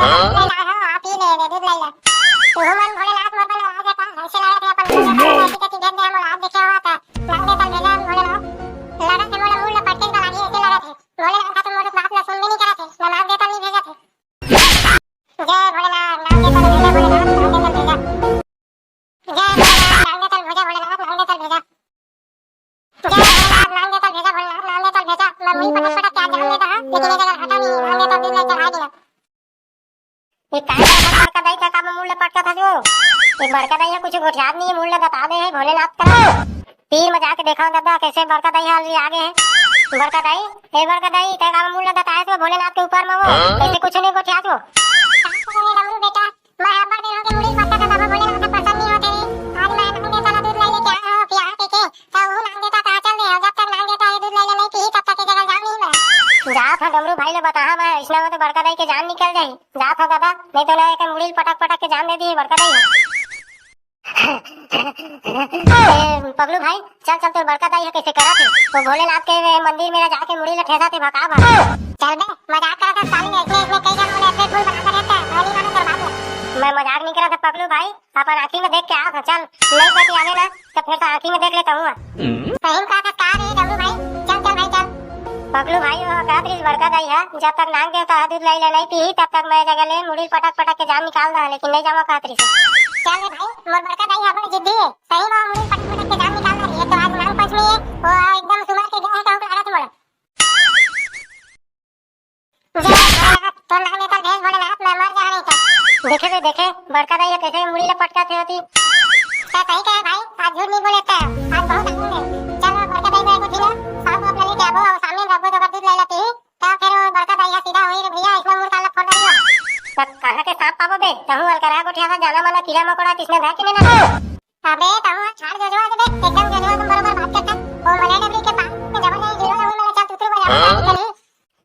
आप ही ले ले दूध ले ले तू मन भोलेनाथ मोर बना आगे का ऐसे लगा थे अपन ऐसी का चीज दे मोर हाथ देखे हुआ था लंगे तल भेजा भोलेनाथ लगा थे मोर मुंह पटके का लागी ऐसे लगा थे भोलेनाथ का तो मोर बात ना सुन भी नहीं करा थे ना नाम देता नहीं भेजा थे जय भोलेनाथ नाम देता भेजा भोलेनाथ नाम देता भेजा जय भोलेनाथ नाम देता भेजा भोलेनाथ नाम देता भेजा जय भोलेनाथ नाम देता भेजा भोलेनाथ नाम देता भेजा मैं मुंह पटक पटक क्या जान देता लेकिन ये जगह हटा नहीं नाम देता दूध ले चढ़ा दिया ये काय बड़का दाई का काम मूल पटका था जो ये बड़का दाई कुछ गोठियात नहीं मूल बता दे है भोलेनाथ का तीर में जाके देखा दादा कैसे बड़का दाई हाल आगे है बड़का दाई का काम मूल बताया तो भोलेनाथ के ऊपर में वो कैसे कुछ नहीं गोठियात वो डमरू बेटा मैं अब्बा दे होके मुड़ी पटका था बाबा भोलेनाथ का पसंद नहीं होते आज मैं नाम देता दूध ले लेके आ हो पिया के तो वो नाम देता का चल दे जब तक नाम देता है दूध ले ले नहीं पी तब तक जगह जाम नहीं मैं जा था डमरू भाई ले बता मैं इसना में तो बड़का दाई के जान निकल जाई जा था दादा नहीं तो ना एक मुड़ी पटक पटक के जान दे दी बड़का दाई पगलू भाई चल चल तो बड़का दाई कैसे करा थे वो भोलेनाथ के मंदिर में जाके मुड़ी ले ठेसा थे भगा भगा चल बे मजाक करा था साली इसमें कई जन बोले अपने फूल बनाता रहता है वाली वाला कर बात मैं मजाक नहीं करा था पगलू भाई अपन आंखी में देख के आ था चल नहीं पति आने ना तो फिर तो आंखी में देख लेता हूं सही कहा था कार है डमरू भाई चल चल भाई चल पगलू भाई कातरी बड़का दाई है जब तक नांग देवता दूध ले नहीं पी तब तक मैं जगह ले मुड़ी पटक पटक के जान निकाल रहा लेकिन नहीं जावा कातरी से चल रे भाई मोर बड़का दाई है बड़ी जिद्दी है सही में मुड़ी पटक पटक के जान निकाल रही है तो आज नांग पंचमी है वो एकदम सुमार के गया है कहूं लगा तुम्हारा तो नांग देता भेज भोलेनाथ मैं मर जा नहीं था देखे बड़का दाई कैसे मुड़ी ले पटका थे होती सही कहा भाई आज झूठ नहीं बोले था आज बहुत आनंद है चल बड़का दाई को ठीक है साहब अपने लेके आओ सामने रखो तो दूध ले लेती तो फिर वो बड़का दाई सीधा होई रे भैया इसमें मुर्गा लग फोड़ दिया तब कहां के सांप पाबो बे तहु अलकरा गोठिया था जाना माना कीड़ा मकोड़ा किसने भाग के ना अबे तहु छाड़ जो दे एकदम जो तुम बराबर बात करता वो मले डबरी के पास में जब नहीं जीरो में मेरे चल तुतरू बजा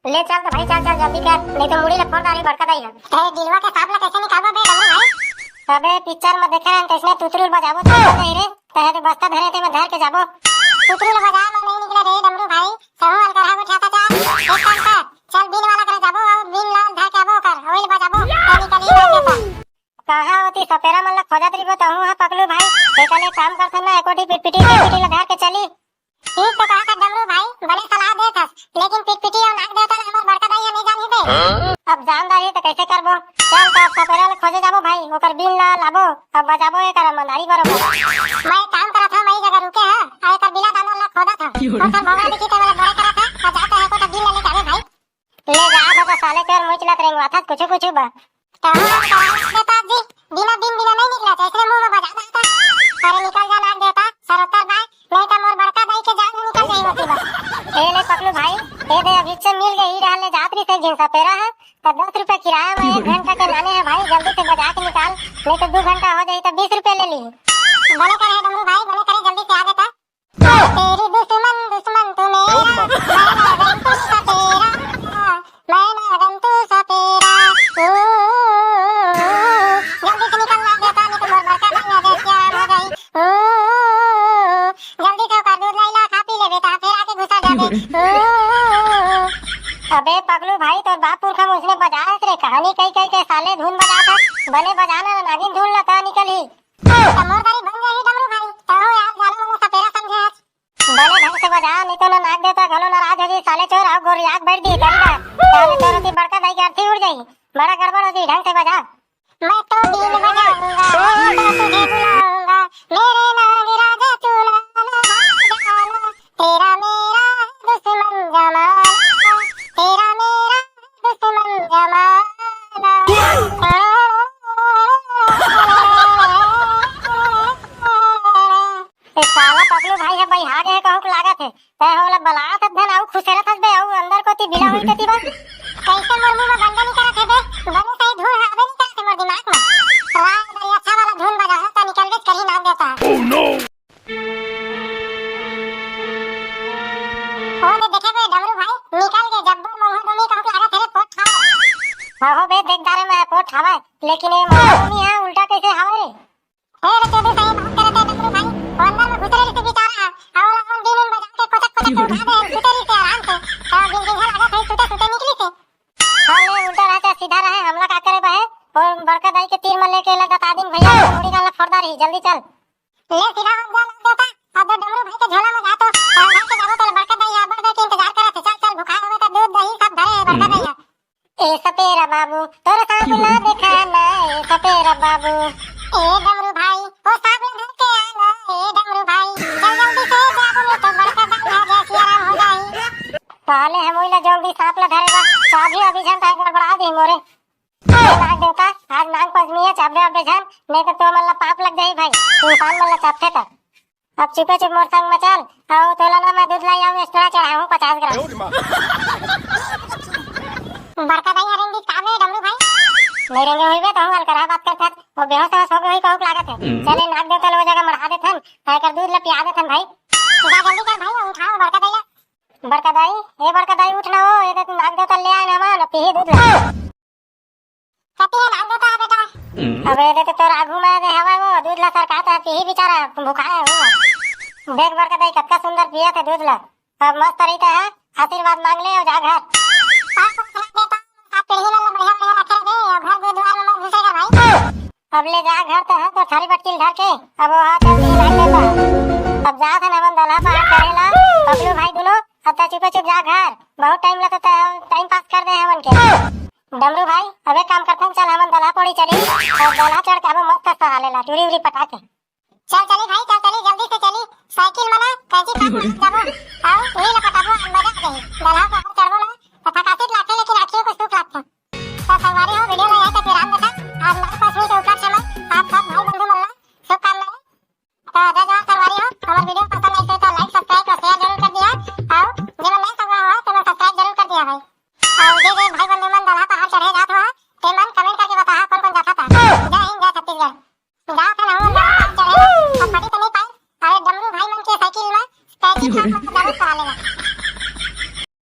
ले चल तो भाई चल जल्दी कर नहीं तो मुड़ी ले फोड़ डाली बड़का दाई है अरे दिलवा के सांप ला कैसे निकालबो बे डमरू भाई अबे पिक्चर में देखे हैं कैसे तुतरू बजाबो तो नहीं रे तहरे बस्ता धरे थे मैं धर के जाबो तुतरू बजा में नहीं निकला रे डमरू भाई सहु अलकरा गोठिया था एक काम कर चल बिन वाला करे जाबो और बिन लाल धर के आबो कर ओइल बजाबो तो निकली देता कहां होती सपेरा मन ला खोजत रिबो त हूं पगलू भाई एकले काम करथन ना एकोटी पिटपिटी ला धर के चली ठीक तो कहा डमरू भाई बड़े सलाह देथस लेकिन पिटपिटी और नाक देवता हमर बड़का दाई नहीं जानी दे अब जान रही तो कैसे करबो चल तो सपेरा ला खोजे जाबो भाई ओकर बिन ला लाबो अब बजाबो ए कर मंदारी बरोबर मैं काम करा था मैं जगह रुके है आए कर बिला दाना ला खोदा था और सब भगवान की वाला बड़े करा था और जाता है को तो बिन लेके आवे भाई ले जा बाबा साले कर मोचला करेंगे था कुछ बा तो देता जी बिना नहीं निकला था इसलिए मुंह में बजा देता अरे निकल जा नाक देता सरतर भाई नहीं तो मोर बड़का दाई के जान निकल जाई होती बा ए ले पगलू भाई ए दे अभी से मिल गई रहले जातरी से जिनसा पेरा है तो 10 रुपए किराया में 1 घंटा के लाने हैं भाई जल्दी से बजा के निकाल नहीं तो 2 घंटा हो जाए तो 20 रुपए ले ली भले करे डमरू भाई भले करे जल्दी से आ देता तेरी दुश्मन तू मेरा मैं लगन तू सपेरा जल्दी से निकल ना देता नहीं तो मोर बड़का दाई आ जाए क्या हो गई जल्दी से कर दूध लाइला खा पी ले बेटा फिर आके घुसा जाबे अबे पगलू भाई तो बापुर का उसने बजाया रे कहानी कई के साले धुन बजाता बने बजाना नागिन धुन लता निकली मोर गाड़ी बन गई डमरू भाई तो यार जानो मैं सपेरा समझे बने ढंग से बजा नहीं तो ना नाक देता घलो नाराज हो जी साले चोर आओ गोरी आग बैठ दी करीगा ताले तोरती बड़का दाई की अर्थी उड़ जाई बड़ा गड़बड़ हो जी ढंग से बजा मैं तो बीन बजाऊंगा तुझे बुलाऊंगा मेरे नाग राजा तू तेरा मेरा दुश्मन जमाना तेरा मेरा दुश्मन जमाना साला पगलू भाई है भाई हागे है कहूं लागत है तय होला बला सब धन आउ खुशरत हस बे आउ अंदर कोती बिला होई तती बा कैसे मोर मुंह में बंदा नहीं करत है बे बने सही धूल आवे नहीं करत मोर दिमाग में वाह बड़ी अच्छा वाला धुन बजा है तो निकल के कहीं नाम देता है ओह नो हो ने देखे बे डमरू भाई निकल के जब्बर मोहन दोनी कहूं लागत है पोट खा हां हो बे देख दारे में पोट खावा लेकिन ये मोहनी है उल्टा कैसे हावे रे रे तेरे सही बात करत है डमरू भाई अंदर में घुसरे से बेचारा आवला हम दिन बजा के कोचक कोचक उठा दे भीतरी से आराम से और दिन दिन लगा थे सुते सुते निकली से हां ले उल्टा रहता सीधा रहे हमला का करे बहे दाई के तीर में लेके लगा तादिन भैया मुड़ी का फोड़दा रही जल्दी चल ले सीधा हो जा लग देता अब डमरू भाई के झोला में जा तो घर के जाबो तो बड़का दाई आबर दे के इंतजार करत चल चल भूखा होवे तो दूध दही सब धरे बड़का दाई ए सपेरा बाबू तोर सांप ना देखा ना ए सपेरा बाबू ए डमरू भाई ओ सांप धर के आना ए डमरू भाई चल जल्दी से जाबो में तो बड़का दाई आ जा सियाराम हो जाई पहले हम ओइला जल्दी सांप ला धरेगा चाबी अभी जन ताई गड़बड़ा दी मोरे नाग देवता आज नाग पंचमी है चाबे अबे जान नहीं तो मल्ला पाप लग जाई भाई इंसान मल्ला चापते था अब चुपे चुप मोर संग में चल आओ तोला ना मैं दूध लाई आऊं एक्स्ट्रा चढ़ाऊं 50 ग्राम बड़का दाई रेंगी काबे डमरू भाई नहीं रेंगे होइबे तो हल करा बात करत वो बेहोश हो गई कहूं लागत है चले नाग देवता लो जगह मढ़ा देथन ताई कर दूध ला पिया देथन भाई जा जल्दी कर भाई उठाओ बड़का दाई उठना हो ये तो नाग देवता ले आए ना मान पी दूध ला कती है नाग देवता बेटा अबे ये तो तोर आगू में दे हवा वो दूध ला सरकाता है पी बेचारा भूखा है वो देख बड़का दाई कितना सुंदर पिया थे दूध ला अब मस्त तरीका है आशीर्वाद मांग ले और जा घर अब ले जा घर तो है तो थारी बटकिल धर के अब वो हाथ में लाग देता अब जा था नवन दला बाहर करेला पगलू भाई दोनों अब तो चुपे चुप जा घर बहुत टाइम लगता है टाइम पास कर दे हमन के डमरू भाई अबे काम करथन चल हमन दला पड़ी चली और दला चढ़ के अब मस्त सहा लेला टूरी उरी पटा के चल चली भाई चल चली जल्दी से चली साइकिल मना कैंची पास जाबो आओ उही